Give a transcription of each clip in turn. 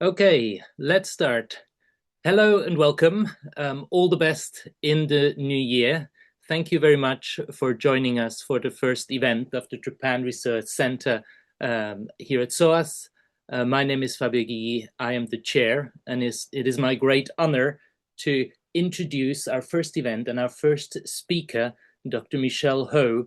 Okay, let's start. Hello and welcome. All the best in the new year. Thank you very much for joining us for the first event of the Japan Research Center here at SOAS. My name is Fabio Gighi. I am the chair, and it is my great honor to introduce our first event and our first speaker, Dr. Michelle Ho,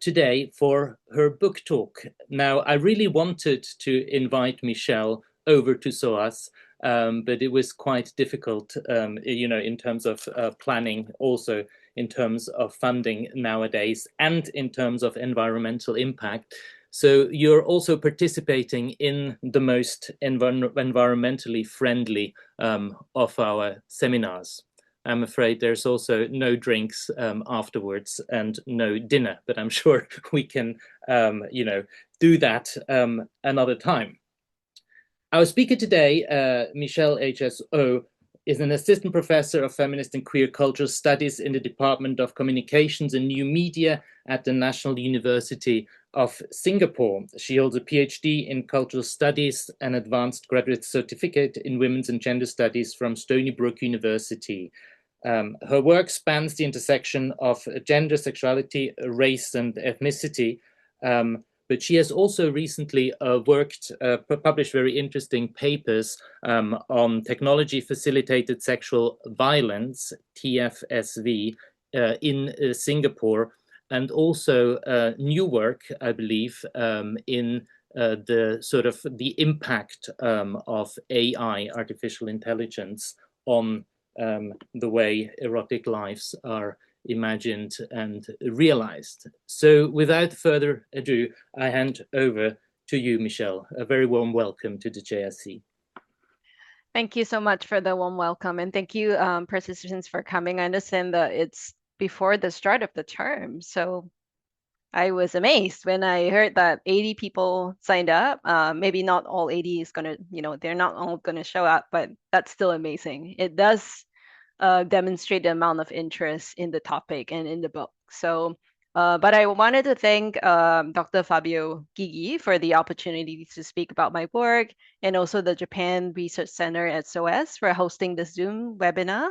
today for her book talk. Now, I really wanted to invite Michelle over to SOAS, but it was quite difficult, in terms of planning, also in terms of funding nowadays, and in terms of environmental impact. So you're also participating in the most environmentally friendly of our seminars. I'm afraid there's also no drinks afterwards and no dinner, but I'm sure we can, do that another time. Our speaker today, Michelle HSO, is an assistant professor of feminist and queer cultural studies in the Department of Communications and New Media at the National University of Singapore. She holds a PhD in cultural studies and advanced graduate certificate in women's and gender studies from Stony Brook University. Her work spans the intersection of gender, sexuality, race, and ethnicity. But she has also recently published very interesting papers on technology-facilitated sexual violence, TFSV, in Singapore, and also new work, I believe, in the sort of the impact of AI, artificial intelligence, on the way erotic lives are imagined and realized. So without further ado, I hand over to you, Michelle. A very warm welcome to the JSC. Thank you so much for the warm welcome, and thank you, participants, for coming. I understand that it's before the start of the term, so I was amazed when I heard that 80 people signed up. Maybe not all 80 is gonna, they're not all gonna show up, but that's still amazing. It does demonstrate the amount of interest in the topic and in the book. So, but I wanted to thank Dr. Fabio Gighi for the opportunity to speak about my work, and also the Japan Research Center at SOAS for hosting the Zoom webinar,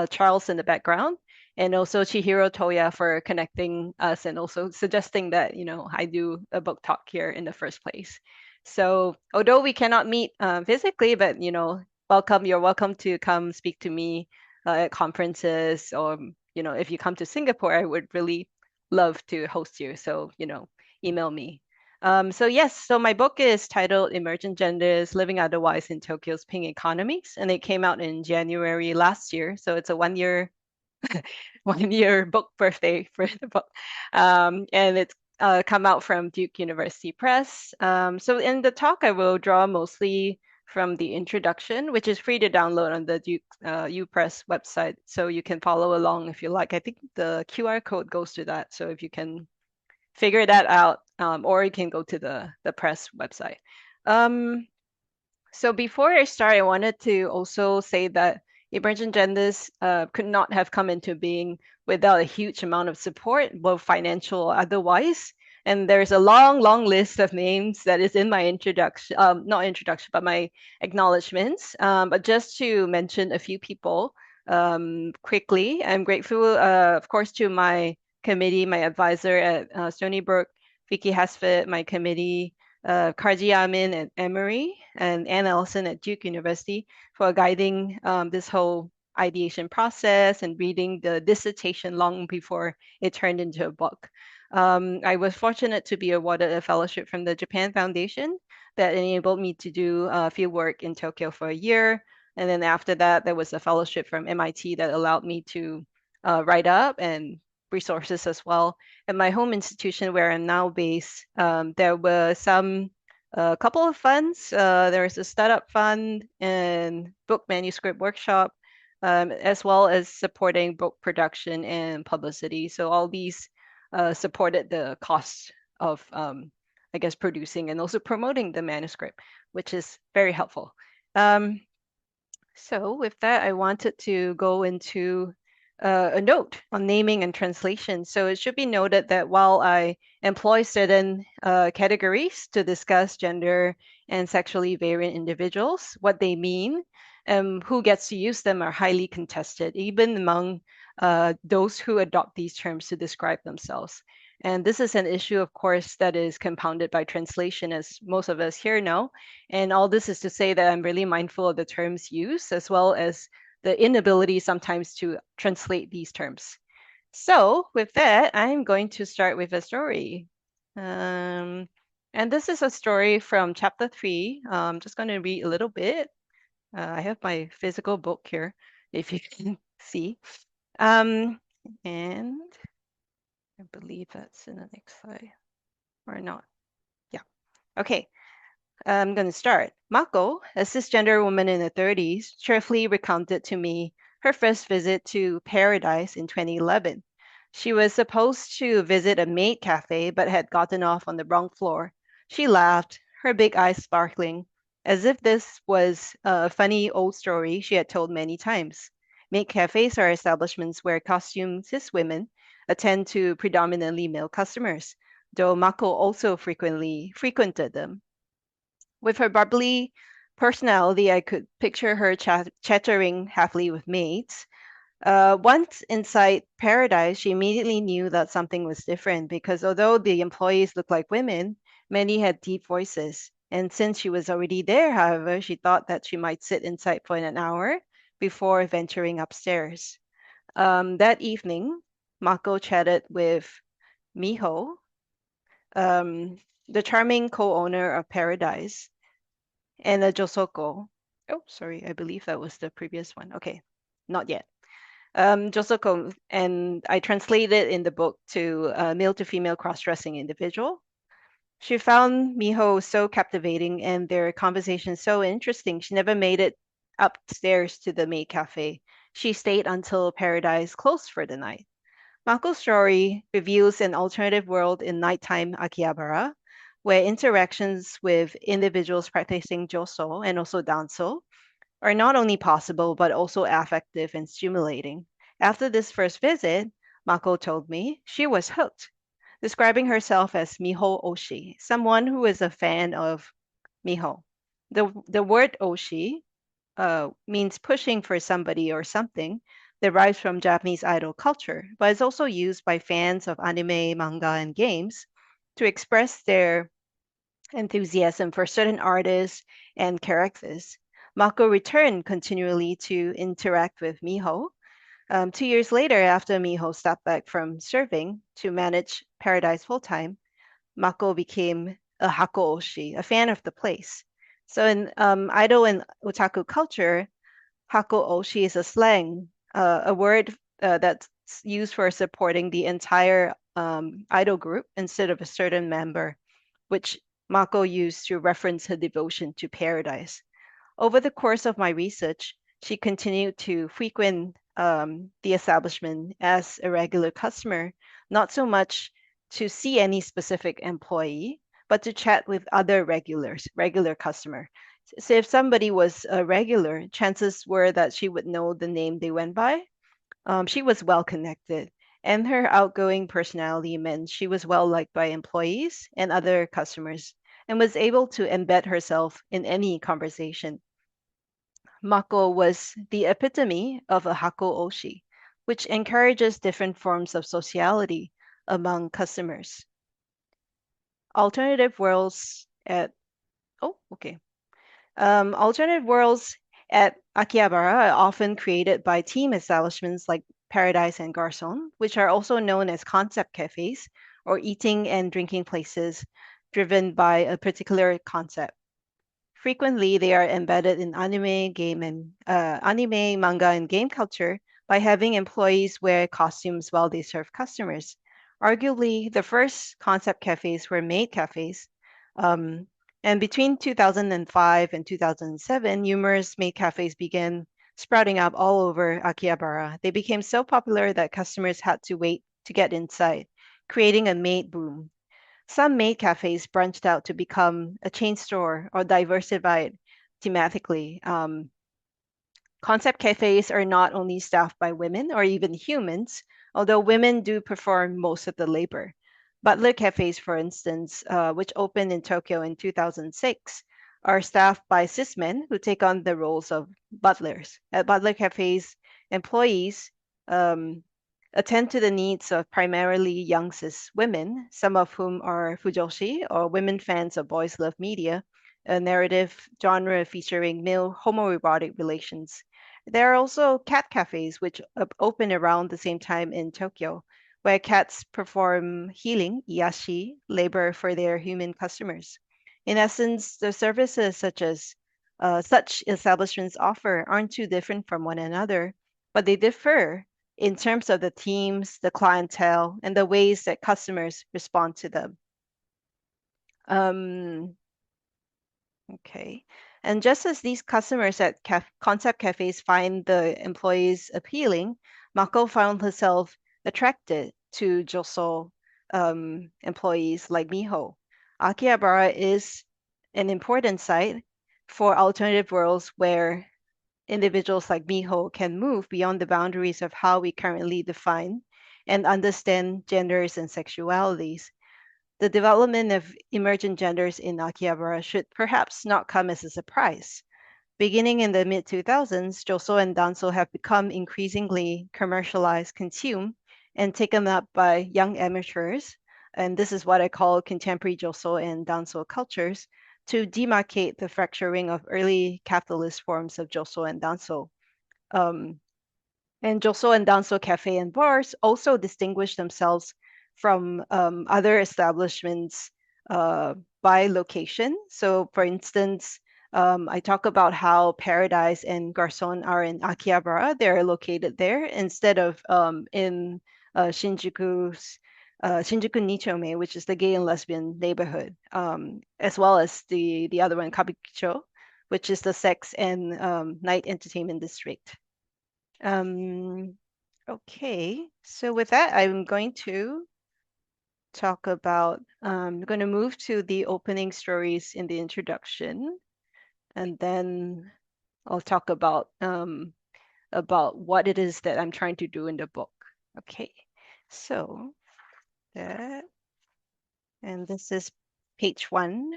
Charles in the background, and also Chihiro Toya for connecting us and also suggesting that, I do a book talk here in the first place. So although we cannot meet physically, but, you're welcome to come speak to me at conferences, or if you come to Singapore, I would really love to host you. So email me. So my book is titled Emergent Genders: Living Otherwise in Tokyo's Pink Economies, and it came out in January last year. So it's a 1 year 1 year book birthday for the book, and it's come out from Duke University Press. So in the talk, I will draw mostly from the introduction, which is free to download on the Duke UPress website. So you can follow along if you like. I think the QR code goes to that. So if you can figure that out, or you can go to the press website. So before I start, I wanted to also say that Emergent Genders could not have come into being without a huge amount of support, both financial or otherwise. And there's a long, long list of names that is in my introduction, not introduction, but my acknowledgements. But just to mention a few people quickly, I'm grateful, of course, to my committee, my advisor at Stony Brook, Vicky Hasford, my committee, Karji Amin at Emory, and Anne Ellison at Duke University for guiding this whole ideation process and reading the dissertation long before it turned into a book. I was fortunate to be awarded a fellowship from the Japan Foundation that enabled me to do field work in Tokyo for a year. And then after that, there was a fellowship from MIT that allowed me to write up and resources as well. At my home institution, where I'm now based, there were a couple of funds. There is a startup fund and book manuscript workshop, as well as supporting book production and publicity. So all these supported the cost of, I guess, producing and also promoting the manuscript, which is very helpful. So with that, I wanted to go into a note on naming and translation. So it should be noted that while I employ certain categories to discuss gender and sexually variant individuals. What they mean, who gets to use them are highly contested, even among those who adopt these terms to describe themselves. And this is an issue, of course, that is compounded by translation, as most of us here know. And all this is to say that I'm really mindful of the terms used, as well as the inability sometimes to translate these terms. So with that, I'm going to start with a story. And this is a story from chapter 3. I'm just going to read a little bit. I have my physical book here, if you can see. And I believe that's in the next slide, or not. Yeah. Okay. I'm going to start. Mako, a cisgender woman in her 30s, cheerfully recounted to me her first visit to Paradise in 2011. She was supposed to visit a maid cafe but had gotten off on the wrong floor. She laughed, her big eyes sparkling, as if this was a funny old story she had told many times. Maid cafes are establishments where costumed cis women attend to predominantly male customers, though Mako also frequently frequented them. With her bubbly personality, I could picture her chattering happily with mates. Once inside Paradise, she immediately knew that something was different because although the employees looked like women, many had deep voices. And since she was already there, however, she thought that she might sit inside for an hour before venturing upstairs. That evening, Mako chatted with Miho, um, the charming co-owner of Paradise, and a josō. Oh, sorry, I believe that was the previous one. Okay, not yet. Josō, and I translated in the book to male to female cross-dressing individual. She found Miho so captivating and their conversation so interesting. She never made it upstairs to the maid cafe. She stayed until Paradise closed for the night. Mako's story reveals an alternative world in nighttime Akihabara, where interactions with individuals practicing josō and also dansō are not only possible but also affective and stimulating. After this first visit, Mako told me she was hooked, describing herself as Miho Oshi, someone who is a fan of Miho. The word Oshi means pushing for somebody or something, derives from Japanese idol culture, but is also used by fans of anime, manga, and games to express their enthusiasm for certain artists and characters. Mako returned continually to interact with Miho. 2 years later, after Miho stepped back from serving to manage Paradise full time, Mako became a Hako Oshi, a fan of the place. So in idol and otaku culture, Hako Oshi is a slang, a word that's used for supporting the entire idol group instead of a certain member, which Mako used to reference her devotion to Paradise. Over the course of my research, she continued to frequent the establishment as a regular customer, not so much to see any specific employee, but to chat with other regular customer. So if somebody was a regular, chances were that she would know the name they went by. She was well connected, and her outgoing personality meant she was well liked by employees and other customers, and was able to embed herself in any conversation. Mako was the epitome of a Hako Oshi, which encourages different forms of sociality among customers. Alternative worlds at alternative worlds at Akihabara are often created by team establishments like Paradise and Garçon, which are also known as concept cafes or eating and drinking places driven by a particular concept. Frequently, they are embedded in anime, manga, and game culture by having employees wear costumes while they serve customers. Arguably, the first concept cafes were maid cafes, and between 2005 and 2007, numerous maid cafes began sprouting up all over Akihabara. They became so popular that customers had to wait to get inside, creating a maid boom. Some maid cafes branched out to become a chain store or diversified thematically. Concept cafes are not only staffed by women or even humans, although women do perform most of the labor. Butler cafes, for instance, which opened in Tokyo in 2006, are staffed by cis men who take on the roles of butlers. At butler cafes, employees attend to the needs of primarily young cis women, some of whom are fujoshi, or women fans of boys love media, a narrative genre featuring male homoerotic relations. There are also cat cafes, which open around the same time in Tokyo, where cats perform healing, iyashi, labor for their human customers. In essence, the services such establishments offer aren't too different from one another, but they differ in terms of the teams, the clientele, and the ways that customers respond to them. Okay. And just as these customers at concept cafes find the employees appealing, Mako found herself attracted to josō employees like Miho. Akihabara is an important site for alternative worlds where individuals like Miho can move beyond the boundaries of how we currently define and understand genders and sexualities. The development of emergent genders in Akihabara should perhaps not come as a surprise. Beginning in the mid 2000s, josō and dansō have become increasingly commercialized, consumed, and taken up by young amateurs. And this is what I call contemporary josō and dansō cultures to demarcate the fracturing of early capitalist forms of josō and dansō. And josō and dansō cafe and bars also distinguish themselves from other establishments by location. So, for instance, I talk about how Paradise and Garçon are in Akihabara. They're located there instead of in Shinjuku Ni-chōme, which is the gay and lesbian neighborhood, as well as the other one, Kabukicho, which is the sex and night entertainment district. Okay, so with that, I'm going to talk about, I'm going to move to the opening stories in the introduction, and then I'll talk about what it is that I'm trying to do in the book. Okay, so that, and this is page 1,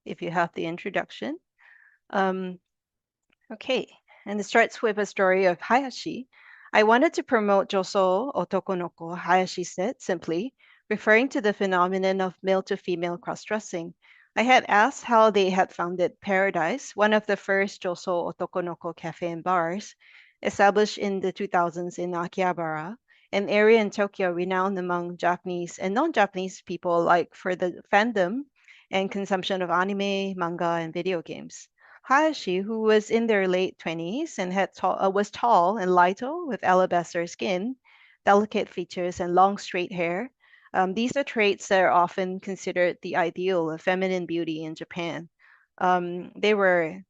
if you have the introduction. Okay, and it starts with a story of Hayashi. I wanted to promote josō otokonoko, Hayashi said simply, referring to the phenomenon of male to female cross-dressing. I had asked how they had founded Paradise, one of the first josō otokonoko cafe and bars, established in the 2000s in Akihabara, an area in Tokyo renowned among Japanese and non-Japanese people alike for the fandom and consumption of anime, manga, and video games. Hayashi, who was in their late 20s and was tall and little with alabaster skin, delicate features, and long straight hair. These are traits that are often considered the ideal of feminine beauty in Japan. They were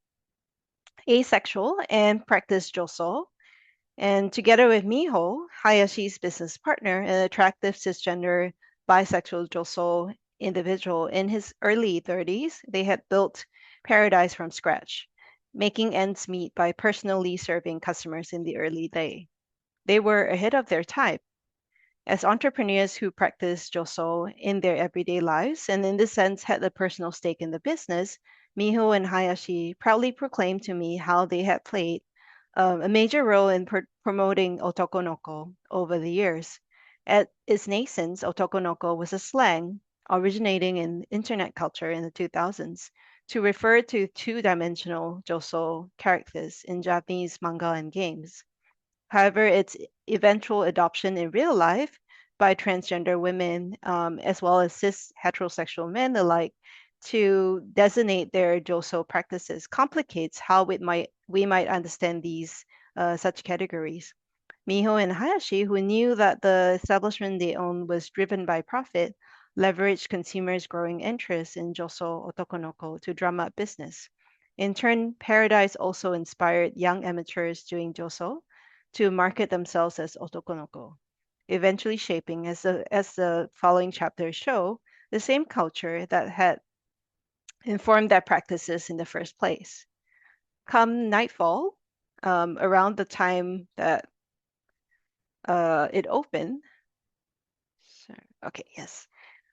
asexual and practiced josō. And together with Miho, Hayashi's business partner, an attractive cisgender bisexual josō individual in his early 30s, they had built Paradise from scratch, making ends meet by personally serving customers in the early day. They were ahead of their type as entrepreneurs who practiced josō in their everyday lives, and in this sense had a personal stake in the business. Miho and Hayashi proudly proclaimed to me how they had played a major role in promoting otokonoko over the years. At its nascence, otokonoko was a slang originating in internet culture in the 2000s to refer to two-dimensional josō characters in Japanese manga and games. However, its eventual adoption in real life by transgender women, as well as cis heterosexual men alike, to designate their josō practices complicates how we might understand these such categories. Miho and Hayashi, who knew that the establishment they owned was driven by profit, leveraged consumers' growing interest in josō otokonoko to drum up business. In turn, Paradise also inspired young amateurs doing josō to market themselves as otokonoko, eventually shaping, as the following chapters show, the same culture that had informed their practices in the first place. Come nightfall, around the time that it opened, okay, yes.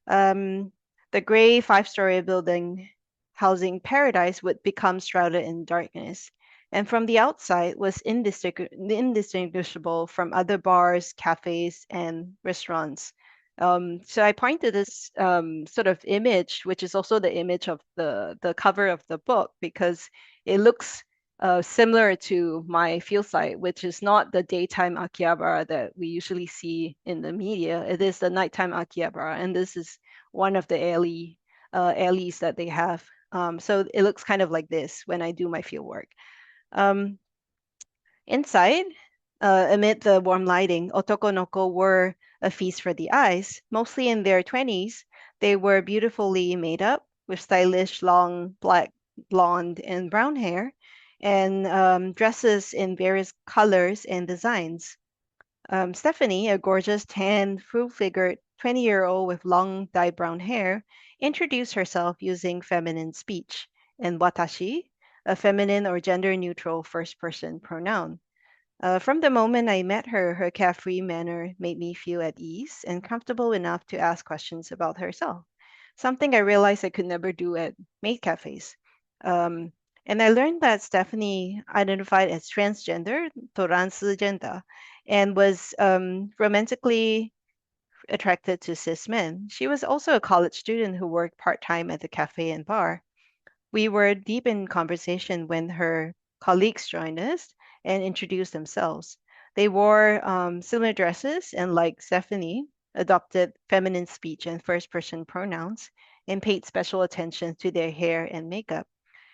The gray 5-story building housing paradise would become shrouded in darkness, and from the outside was indistinguishable from other bars, cafes, and restaurants. So I point to this sort of image, which is also the image of the cover of the book, because it looks similar to my field site, which is not the daytime Akihabara that we usually see in the media. It is the nighttime Akihabara, and this is one of the alleys that they have. So it looks kind of like this when I do my field work. Um, Inside, amid the warm lighting, otokonoko were a feast for the eyes. Mostly in their 20s, they were beautifully made up with stylish long black, blonde, and brown hair, and dresses in various colors and designs. Stephanie, a gorgeous tan, full-figured 20-year-old with long dyed brown hair, introduced herself using feminine speech, and watashi, a feminine or gender-neutral first-person pronoun. From the moment I met her, her carefree manner made me feel at ease and comfortable enough to ask questions about herself, something I realized I could never do at maid cafes. Um, and I learned that Stephanie identified as transgender, トランスジェンダー, and was romantically attracted to cis men. She was also a college student who worked part-time at the cafe and bar. We were deep in conversation when her colleagues joined us and introduced themselves. They wore similar dresses and, like Stephanie, adopted feminine speech and first person pronouns and paid special attention to their hair and makeup.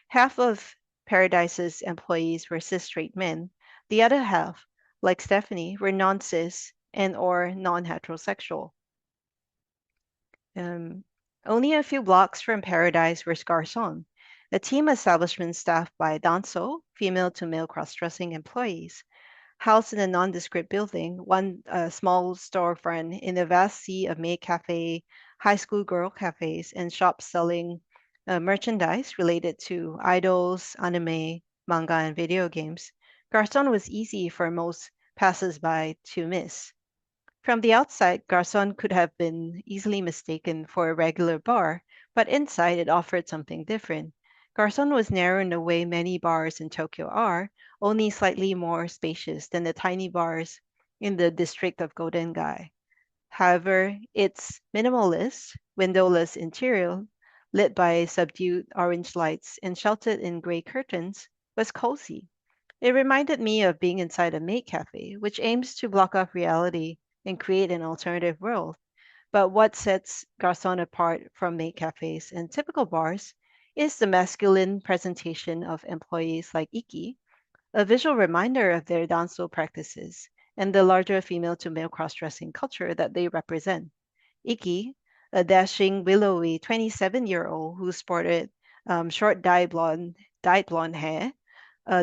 Half of Paradise's employees were cis straight men. The other half, like Stephanie, were non cis and or non heterosexual. Um, Only a few blocks from Paradise was Garçon, a team establishment staffed by dansō, female to male cross-dressing employees. Housed in a nondescript building, one small storefront in a vast sea of maid cafe, high school girl cafes, and shops selling merchandise related to idols, anime, manga, and video games, Garçon was easy for most passers-by to miss. From the outside, Garçon could have been easily mistaken for a regular bar, but inside it offered something different. Garçon was narrow in the way many bars in Tokyo are, only slightly more spacious than the tiny bars in the district of Godengai. However, its minimalist, windowless interior, lit by subdued orange lights and sheltered in gray curtains, was cozy. It reminded me of being inside a maid cafe, which aims to block off reality and create an alternative world. But what sets Garçon apart from maid cafes and typical bars is the masculine presentation of employees like Iki, a visual reminder of their dansō practices and the larger female to male cross-dressing culture that they represent. Iki, a dashing, willowy 27-year-old who sported short dyed blonde hair,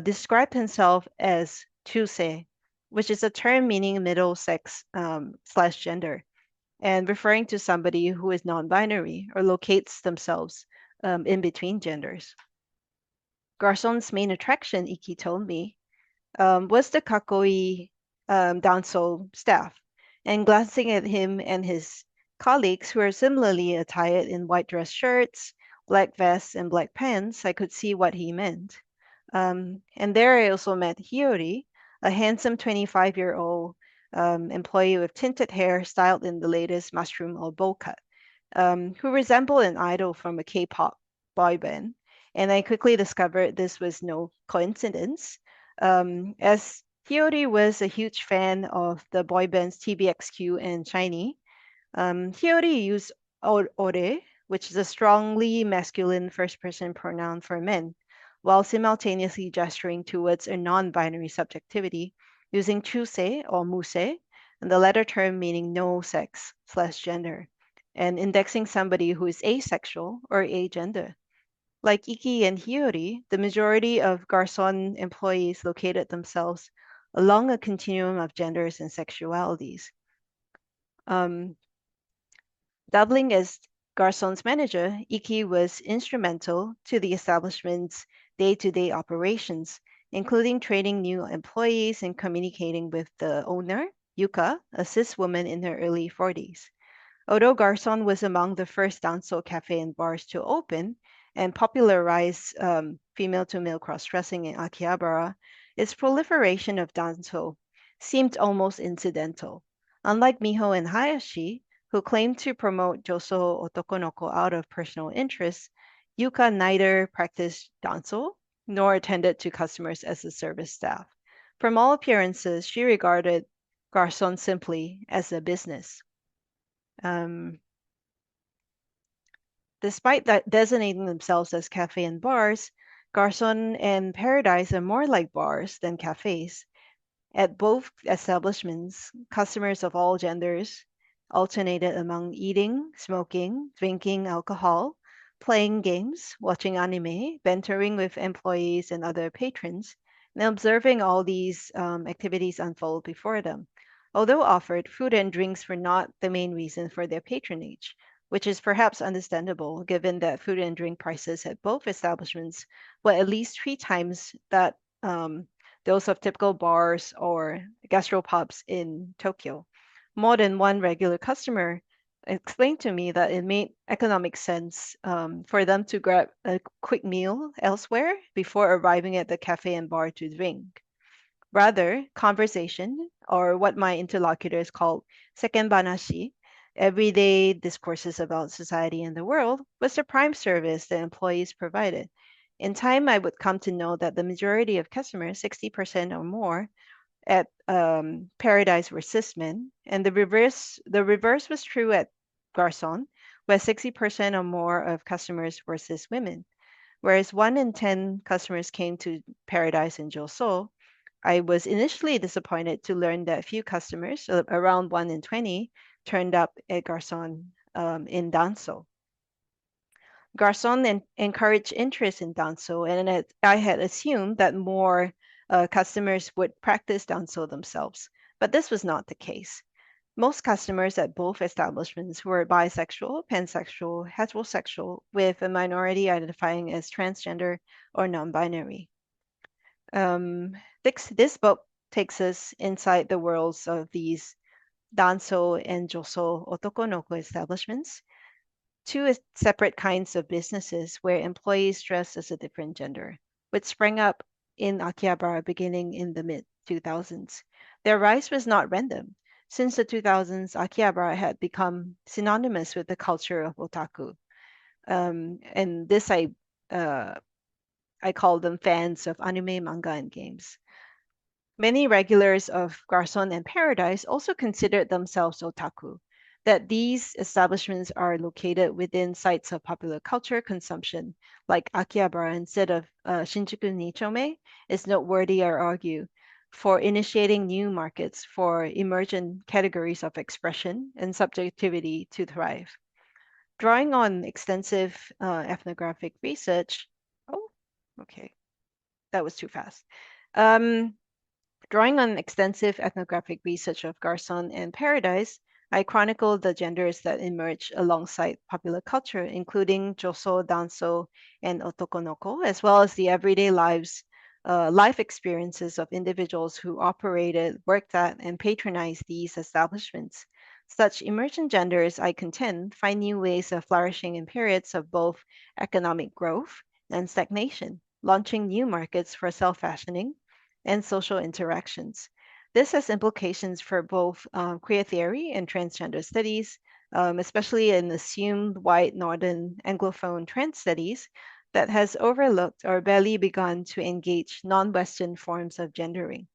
described himself as chusei, which is a term meaning middle sex slash gender, and referring to somebody who is non-binary or locates themselves in between genders. Garçon's main attraction, Iki told me, was the kakoi dansō staff, and glancing at him and his colleagues who are similarly attired in white dress shirts, black vests, and black pants, I could see what he meant. And there I also met Hiyori, a handsome 25-year-old employee with tinted hair styled in the latest mushroom or bowl cut, who resembled an idol from a K-pop boy band. And I quickly discovered this was no coincidence, as Hiyori was a huge fan of the boy bands TBXQ and SHINee. Hiyori used ore, which is a strongly masculine first-person pronoun for men, while simultaneously gesturing towards a non-binary subjectivity using chusei or musei, and the latter term meaning no sex slash gender, and indexing somebody who is asexual or agender. Like Iki and Hiyori, the majority of Garçon employees located themselves along a continuum of genders and sexualities. Doubling as Garçon's manager, Iki was instrumental to the establishment's day-to-day operations, including training new employees and communicating with the owner, Yuka, a cis woman in her early 40s. Although Garçon was among the first dansō cafe and bars to open, and popularized female-to-male cross-dressing in Akihabara, its proliferation of dansō seemed almost incidental. Unlike Miho and Hayashi, who claimed to promote josō otokonoko out of personal interest, Yuka neither practiced dansō nor attended to customers as a service staff. From all appearances, she regarded garçon simply as a business. Despite that designating themselves as cafe and bars, garçon and paradise are more like bars than cafes. At both establishments, customers of all genders alternated among eating, smoking, drinking alcohol, playing games, watching anime, bantering with employees and other patrons, and observing all these activities unfold before them. Although offered, food and drinks were not the main reason for their patronage, which is perhaps understandable given that food and drink prices at both establishments were at least 3 times that those of typical bars or gastropubs in Tokyo. More than one regular customer explained to me that it made economic sense for them to grab a quick meal elsewhere before arriving at the cafe and bar to drink. Rather, conversation, or what my interlocutors called sekenbanashi, everyday discourses about society and the world, was the prime service the employees provided. In time, I would come to know that the majority of customers, 60% or more, at Paradise were cis men, and the reverse was true at Garçon, where 60% or more of customers were cis women. Whereas 1 in 10 customers came to Paradise and josō, I was initially disappointed to learn that few customers, around 1 in 20, turned up at Garçon in dansō. Garçon encouraged interest in dansō, and I had assumed that more customers would practice dansō themselves, but this was not the case. Most customers at both establishments were bisexual, pansexual, heterosexual, with a minority identifying as transgender or non-binary. This book takes us inside the worlds of these dansō and josō otokonoko establishments, 2 separate kinds of businesses where employees dress as a different gender, which sprang up in Akihabara beginning in the mid-2000s. Their rise was not random. Since the 2000s, Akihabara had become synonymous with the culture of otaku. And this I call them fans of anime, manga, and games. Many regulars of Garçon and Paradise also considered themselves otaku, that these establishments are located within sites of popular culture consumption, like Akihabara instead of Shinjuku Ni-chōme, is noteworthy, I argue, for initiating new markets for emergent categories of expression and subjectivity to thrive. Drawing on extensive ethnographic research, that was too fast. Drawing on extensive ethnographic research of Garçon and Paradise, I chronicled the genders that emerged alongside popular culture, including josō, dansō, and otokonoko, as well as the everyday life experiences of individuals who operated, worked at, and patronized these establishments. Such emergent genders, I contend, find new ways of flourishing in periods of both economic growth and stagnation, launching new markets for self-fashioning and social interactions. This has implications for both queer theory and transgender studies, especially in assumed white Northern Anglophone trans studies that has overlooked or barely begun to engage non-Western forms of gendering.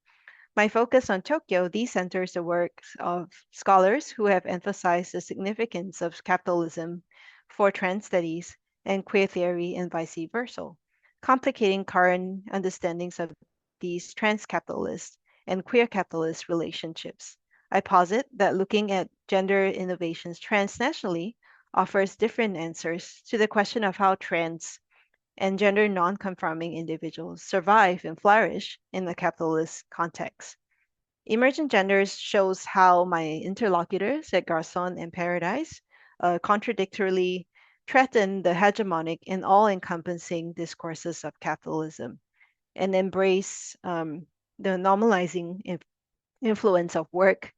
My focus on Tokyo decenters the works of scholars who have emphasized the significance of capitalism for trans studies and queer theory and vice versa, complicating current understandings of these trans-capitalist and queer capitalist relationships. I posit that looking at gender innovations transnationally offers different answers to the question of how trans and gender non-conforming individuals survive and flourish in the capitalist context. Emergent genders shows how my interlocutors at Garçon and Paradise contradictorily threaten the hegemonic and all-encompassing discourses of capitalism and embrace the normalizing influence of work,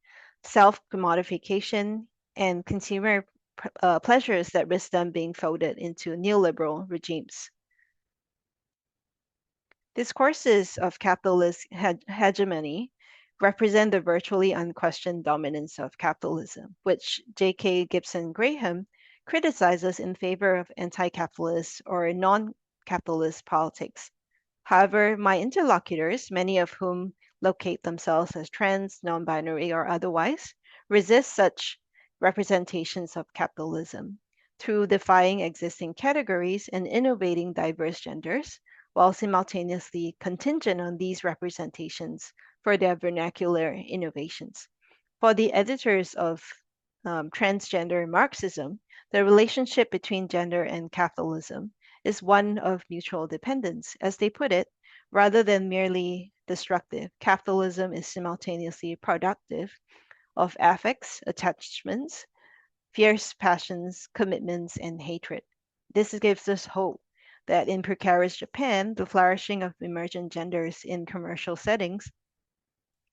self-commodification, and consumer pleasures that risk them being folded into neoliberal regimes. Discourses of capitalist hegemony represent the virtually unquestioned dominance of capitalism, which J.K. Gibson Graham criticizes in favor of anti-capitalist or non-capitalist politics. However, my interlocutors, many of whom locate themselves as trans, non-binary, or otherwise, resist such representations of capitalism through defying existing categories and innovating diverse genders, while simultaneously contingent on these representations for their vernacular innovations. For the editors of transgender Marxism, the relationship between gender and capitalism is one of mutual dependence. As they put it, rather than merely destructive, capitalism is simultaneously productive of affects, attachments, fierce passions, commitments, and hatred. This gives us hope that in precarious Japan, the flourishing of emergent genders in commercial settings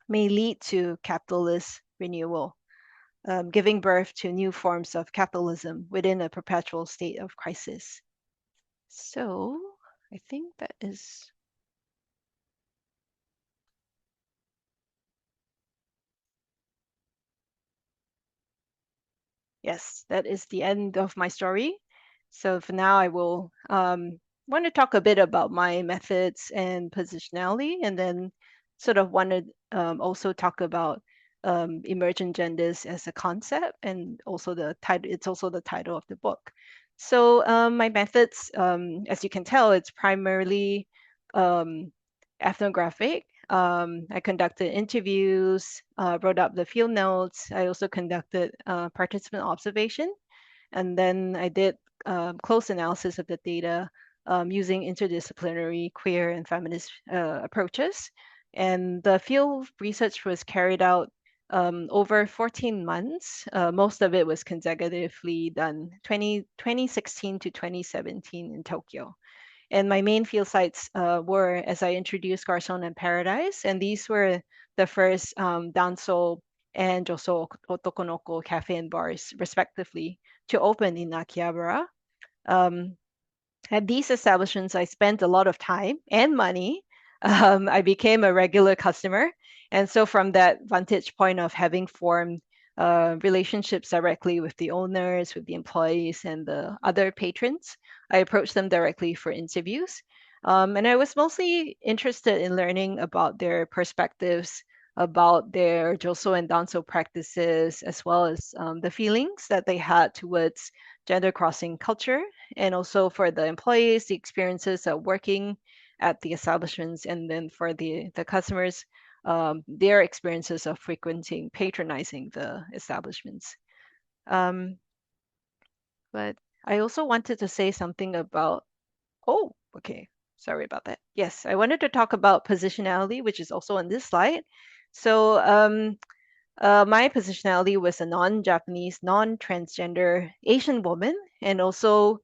may lead to capitalist renewal, giving birth to new forms of capitalism within a perpetual state of crisis. So I think that is. Yes, that is the end of my story. So for now, I will want to talk a bit about my methods and positionality, and then sort of want to also talk about emergent genders as a concept, and also the title. It's also the title of the book. So my methods, as you can tell, it's primarily um, ethnographic. I conducted interviews, wrote up the field notes. I also conducted participant observation, and then I did close analysis of the data using interdisciplinary, queer, and feminist approaches. And the field research was carried out over 14 months. Most of it was consecutively done 2016 to 2017 in Tokyo. And my main field sites were, as I introduced, Garçon and Paradise, and these were the first dansō and josō otokonoko cafe and bars, respectively, to open in Akihabara. Um, at these establishments, I spent a lot of time and money. I became a regular customer. And so, from that vantage point of having formed relationships directly with the owners, with the employees, and the other patrons, I approached them directly for interviews. And I was mostly interested in learning about their perspectives, about their josō and dansō practices, as well as the feelings that they had towards gender crossing culture, and also for the employees, the experiences of working at the establishments, and then for the customers, their experiences of frequenting, patronizing the establishments. Um, but I also wanted to say something about, oh, okay, sorry about that. Yes, I wanted to talk about positionality, which is also on this slide. So my positionality was a non-Japanese, non-transgender Asian woman, and also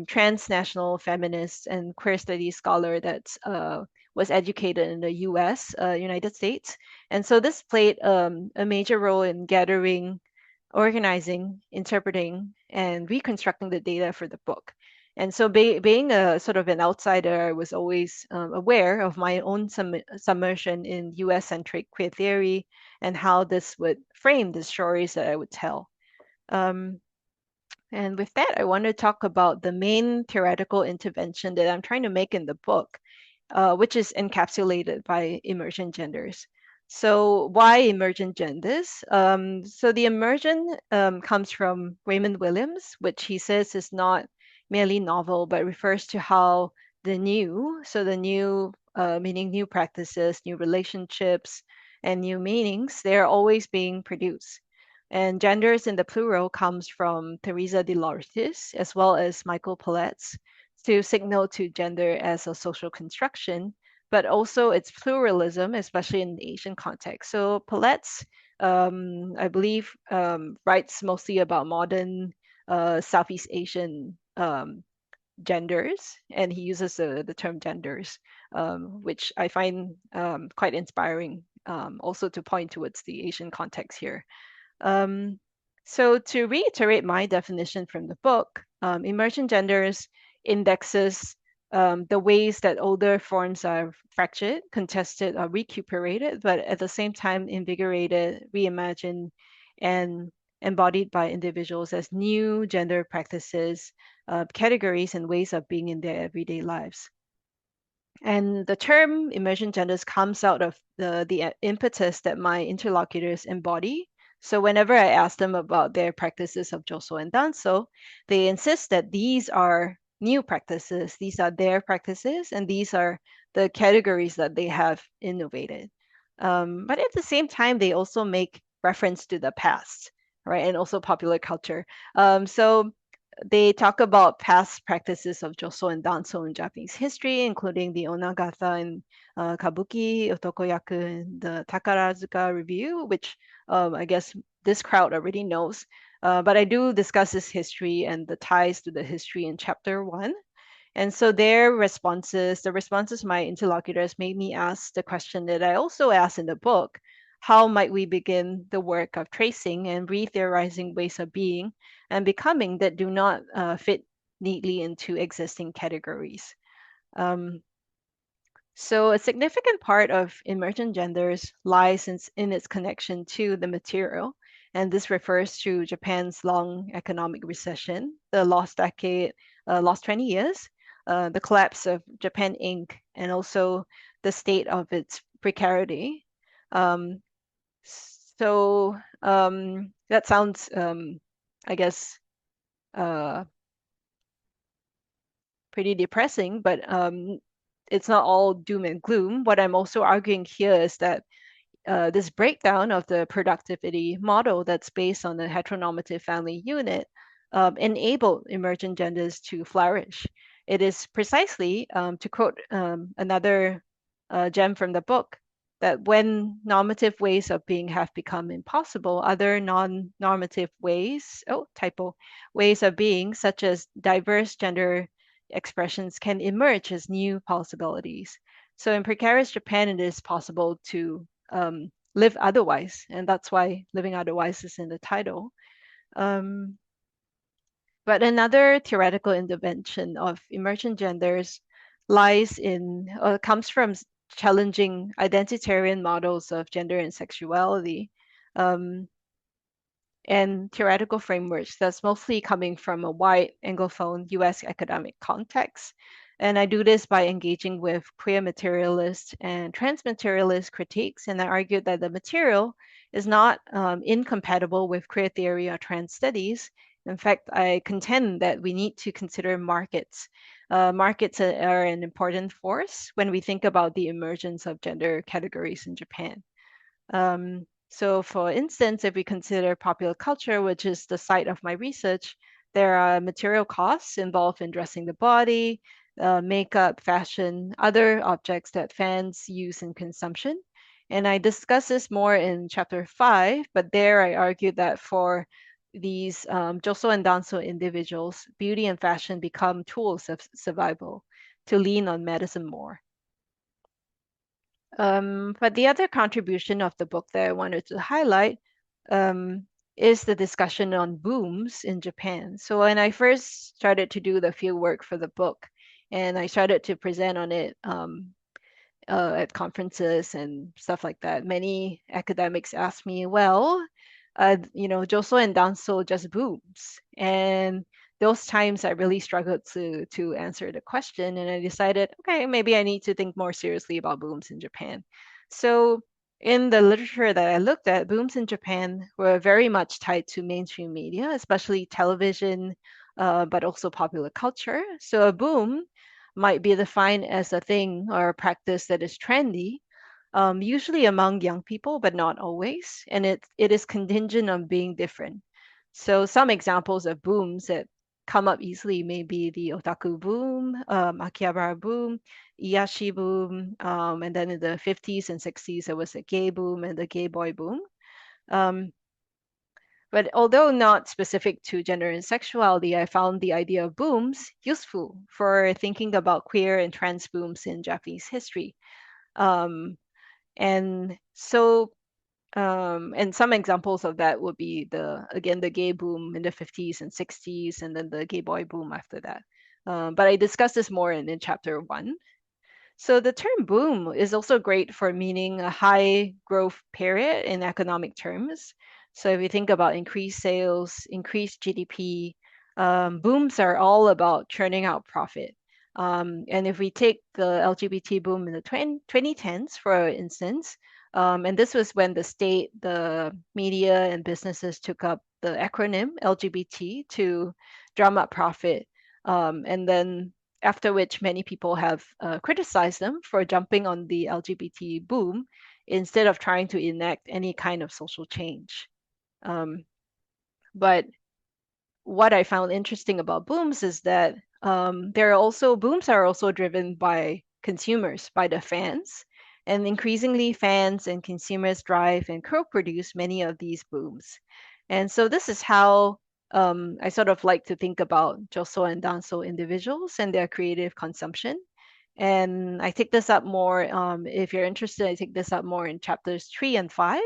transnational feminist and queer studies scholar that was educated in the U.S., United States. And so this played a major role in gathering, organizing, interpreting, and reconstructing the data for the book. And so, being a sort of an outsider, I was always aware of my own submersion in US-centric queer theory and how this would frame the stories that I would tell. And with that, I want to talk about the main theoretical intervention that I'm trying to make in the book, which is encapsulated by emergent genders. So why emergent genders? So the emergent comes from Raymond Williams, which he says is not merely novel, but refers to how the new, so the new meaning new practices, new relationships, and new meanings, they're always being produced. And genders in the plural comes from Teresa de Lauretis, as well as Michael Paulet's, to signal to gender as a social construction, but also its pluralism, especially in the Asian context. So Paulet's, I believe, writes mostly about modern Southeast Asian genders, and he uses the term genders, which I find quite inspiring, also to point towards the Asian context here. Um, So to reiterate my definition from the book, emergent genders indexes the ways that older forms are fractured, contested, or recuperated, but at the same time invigorated, reimagined, and embodied by individuals as new gender practices, categories, and ways of being in their everyday lives. And the term emergent genders comes out of the impetus that my interlocutors embody. So whenever I ask them about their practices of josō and dansō, they insist that these are new practices, these are their practices, and these are the categories that they have innovated. But at the same time, they also make reference to the past, right, and also popular culture. So they talk about past practices of josō and dansō in Japanese history, including the onagata and kabuki, otokoyaku, and the Takarazuka review, which I guess this crowd already knows. But I do discuss this history and the ties to the history in chapter 1. And so their responses, the responses my interlocutors made me ask the question that I also asked in the book: how might we begin the work of tracing and re-theorizing ways of being and becoming that do not fit neatly into existing categories? So a significant part of emergent genders lies in its connection to the material, and this refers to Japan's long economic recession, the lost decade, lost 20 years, the collapse of Japan Inc., and also the state of its precarity. Um, that sounds, I guess, uh, pretty depressing, but it's not all doom and gloom. What I'm also arguing here is that this breakdown of the productivity model that's based on the heteronormative family unit enabled emergent genders to flourish. It is precisely, to quote another gem from the book, that when normative ways of being have become impossible, other non-normative ways, ways of being, such as diverse gender expressions, can emerge as new possibilities. So in precarious Japan, it is possible to live otherwise, and that's why living otherwise is in the title. But another theoretical intervention of emergent genders comes from challenging identitarian models of gender and sexuality, um, and theoretical frameworks that's mostly coming from a wide Anglophone US academic context. And I do this by engaging with queer materialist and transmaterialist critiques. And I argued that the material is not incompatible with queer theory or trans studies. In fact, I contend that we need to consider markets. Markets are an important force when we think about the emergence of gender categories in Japan. So for instance, if we consider popular culture, which is the site of my research, there are material costs involved in dressing the body, makeup, fashion, other objects that fans use in consumption. And I discuss this more in chapter 5, but there I argue that for these josō and dansō individuals, beauty and fashion become tools of survival to lean on medicine more. But the other contribution of the book that I wanted to highlight is the discussion on booms in Japan. So when I first started to do the field work for the book, and I started to present on it at conferences and stuff like that, many academics asked me, well, josō and dansō just booms. And those times I really struggled to answer the question, and I decided, okay, maybe I need to think more seriously about booms in Japan. So in the literature that I looked at, booms in Japan were very much tied to mainstream media, especially television, but also popular culture. So a boom might be defined as a thing or a practice that is trendy, usually among young people, but not always. And it is contingent on being different. So some examples of booms that come up easily may be the otaku boom, Akihabara boom, Iyashi boom, and then in the 50s and 60s there was a gay boom and the gay boy boom. But although not specific to gender and sexuality, I found the idea of booms useful for thinking about queer and trans booms in Japanese history. And so And some examples of that would be the gay boom in the 50s and 60s, and then the gay boy boom after that. But I discussed this more in chapter 1. So the term boom is also great for meaning a high growth period in economic terms. So if you think about increased sales, increased GDP, booms are all about churning out profit. And if we take the LGBT boom in the 2010s, for instance, and this was when the state, the media, and businesses took up the acronym LGBT to drum up profit. And then after which many people have criticized them for jumping on the LGBT boom instead of trying to enact any kind of social change. Um, but what I found interesting about booms is that booms are also driven by consumers, by the fans, and increasingly fans and consumers drive and co-produce many of these booms. And so this is how I sort of like to think about josō and dansō individuals and their creative consumption. And I take this up more, if you're interested, I take this up more in chapters 3 and 5,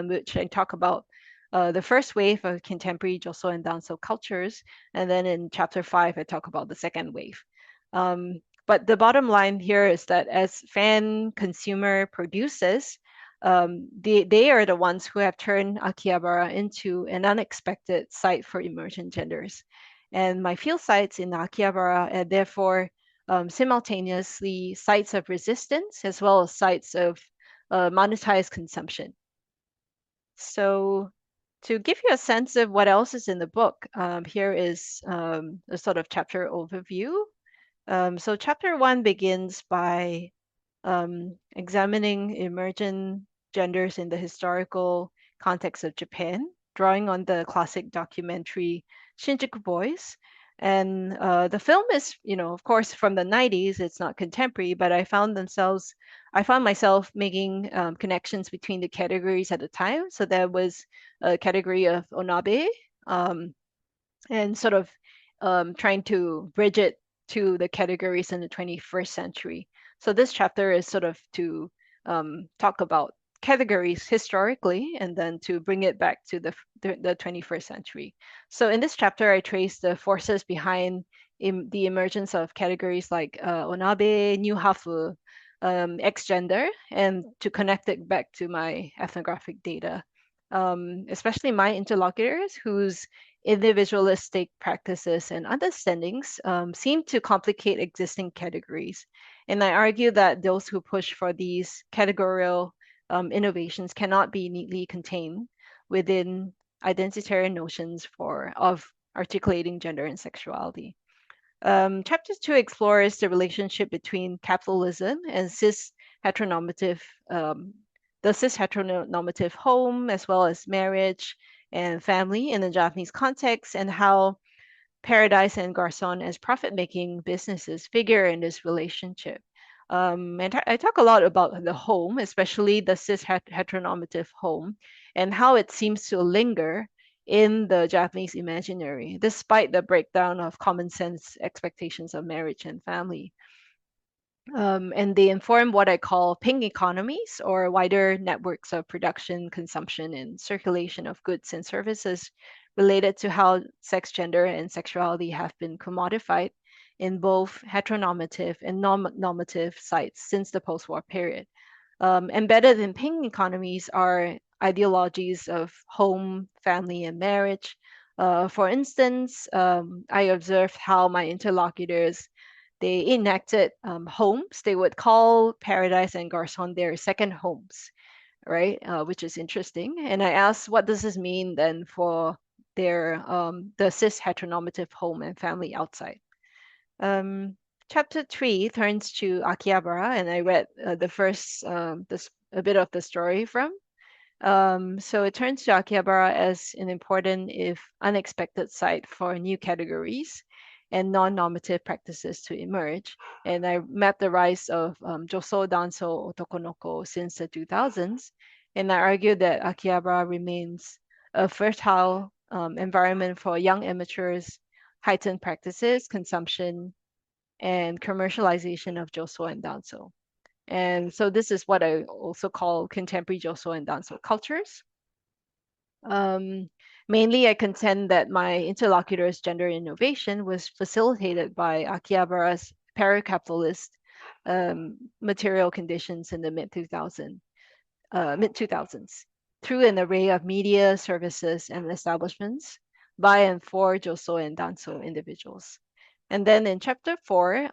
which I talk about the first wave of contemporary josō and dansō cultures. And then in chapter 5, I talk about the second wave. But the bottom line here is that as fan consumer producers, they are the ones who have turned Akihabara into an unexpected site for emergent genders. And my field sites in Akihabara are therefore simultaneously sites of resistance as well as sites of monetized consumption. So to give you a sense of what else is in the book, here is a sort of chapter overview. So chapter 1 begins by examining emergent genders in the historical context of Japan, drawing on the classic documentary Shinjuku Boys. And the film is, of course, from the 90s. It's not contemporary, but I found myself making connections between the categories at the time. So there was a category of onabe, and sort of trying to bridge it to the categories in the 21st century. So this chapter is sort of to talk about categories historically and then to bring it back to the 21st century. So in this chapter, I trace the forces behind the emergence of categories like onabe, new hafu, X-gender, and to connect it back to my ethnographic data. Especially my interlocutors whose individualistic practices and understandings seem to complicate existing categories. And I argue that those who push for these categorical innovations cannot be neatly contained within identitarian notions of articulating gender and sexuality. Chapter 2 explores the relationship between capitalism and the cis heteronormative home, as well as marriage and family in the Japanese context, and how Paradise and Garçon as profit-making businesses figure in this relationship. And I talk a lot about the home, especially the cis heteronormative home, and how it seems to linger in the Japanese imaginary, despite the breakdown of common sense expectations of marriage and family. And they inform what I call pink economies, or wider networks of production, consumption, and circulation of goods and services related to how sex, gender, and sexuality have been commodified in both heteronormative and non-normative sites since the post-war period. Embedded in pink economies are ideologies of home, family, and marriage. For instance, I observed how my interlocutors they enacted homes. They would call Paradise and Garçon their second homes, right? Which is interesting. And I asked, what does this mean then for the cis heteronormative home and family outside? Chapter 3 turns to Akihabara, and I read the first a bit of the story from. So it turns to Akihabara as an important, if unexpected, site for new categories and non-normative practices to emerge. And I mapped the rise of josō, dansō, otokonoko since the 2000s. And I argued that Akihabara remains a fertile environment for young amateurs, heightened practices, consumption, and commercialization of josō and dansō. And so this is what I also call contemporary josō and dansō cultures. Um, Mainly, I contend that my interlocutor's gender innovation was facilitated by Akihabara's para-capitalist material conditions in the mid 2000s through an array of media, services, and establishments by and for josō and dansō individuals. And then in chapter 4,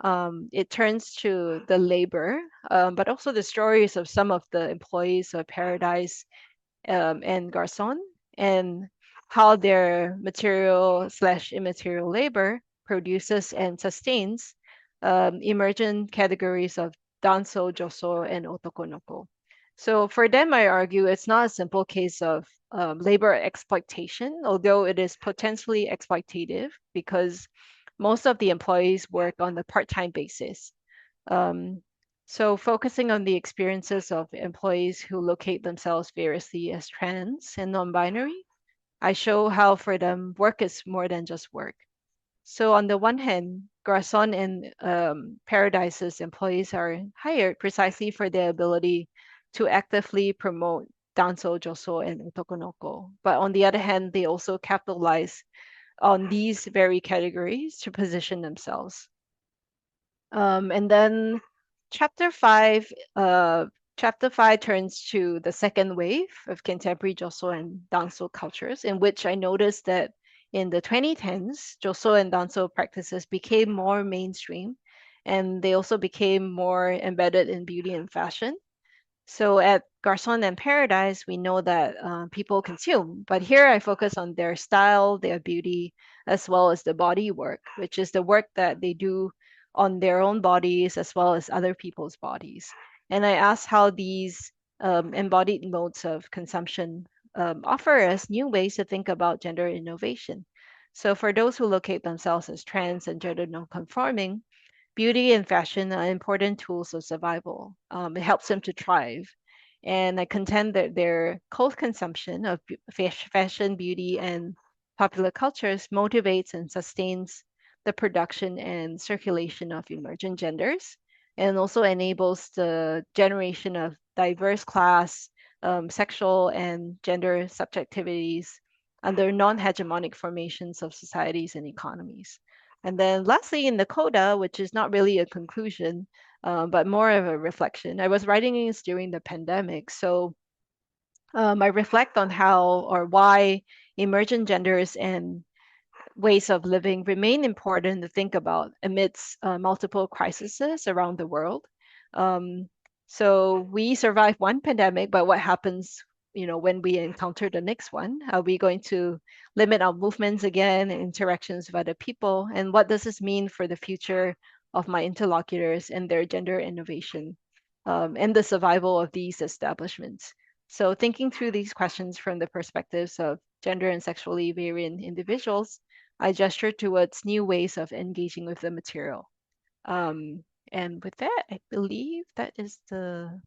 it turns to the labor, but also the stories of some of the employees of Paradise and Garçon, and how their material slash immaterial labor produces and sustains emergent categories of dansō, josō, and otokonoko. So for them, I argue it's not a simple case of labor exploitation, although it is potentially exploitative because most of the employees work on a part-time basis. Um, so focusing on the experiences of employees who locate themselves variously as trans and non-binary, I show how for them work is more than just work. So on the one hand, Garçon and Paradise's employees are hired precisely for their ability to actively promote dansō, josō, and otokonoko. But on the other hand, they also capitalize on these very categories to position themselves. And then chapter five, chapter 5 turns to the second wave of contemporary josō and dansō cultures, in which I noticed that in the 2010s, josō and dansō practices became more mainstream, and they also became more embedded in beauty and fashion. So at Garçon and Paradise, we know that people consume, but here I focus on their style, their beauty, as well as the body work, which is the work that they do on their own bodies as well as other people's bodies. And I ask how these embodied modes of consumption offer us new ways to think about gender innovation. So for those who locate themselves as trans and gender nonconforming, beauty and fashion are important tools of survival. It helps them to thrive. And I contend that their cold consumption of fashion, beauty, and popular cultures motivates and sustains the production and circulation of emergent genders, and also enables the generation of diverse class, sexual, and gender subjectivities under non hegemonic formations of societies and economies. And then lastly, in the coda, which is not really a conclusion, but more of a reflection. I was writing this during the pandemic. So I reflect on how or why emergent genders and ways of living remain important to think about amidst multiple crises around the world. Um, so we survived one pandemic, but what happens, when we encounter the next one? Are we going to limit our movements again and interactions with other people? And what does this mean for the future of my interlocutors and their gender innovation and the survival of these establishments? So thinking through these questions from the perspectives of gender and sexually variant individuals, I gesture towards new ways of engaging with the material. And with that, I believe that is the.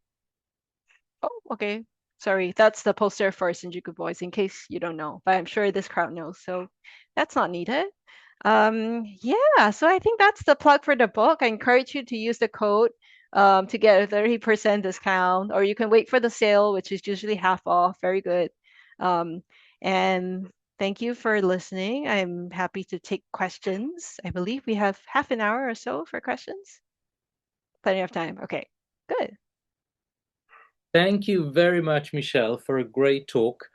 Oh, okay. Sorry, that's the poster for Shinjuku Boys, in case you don't know, but I'm sure this crowd knows, so that's not needed. Yeah, so I think that's the plug for the book. I encourage you to use the code to get a 30% discount, or you can wait for the sale, which is usually half off. Very good. And thank you for listening. I'm happy to take questions. I believe we have half an hour or so for questions. Plenty of time. Okay, good. Thank you very much, Michelle, for a great talk.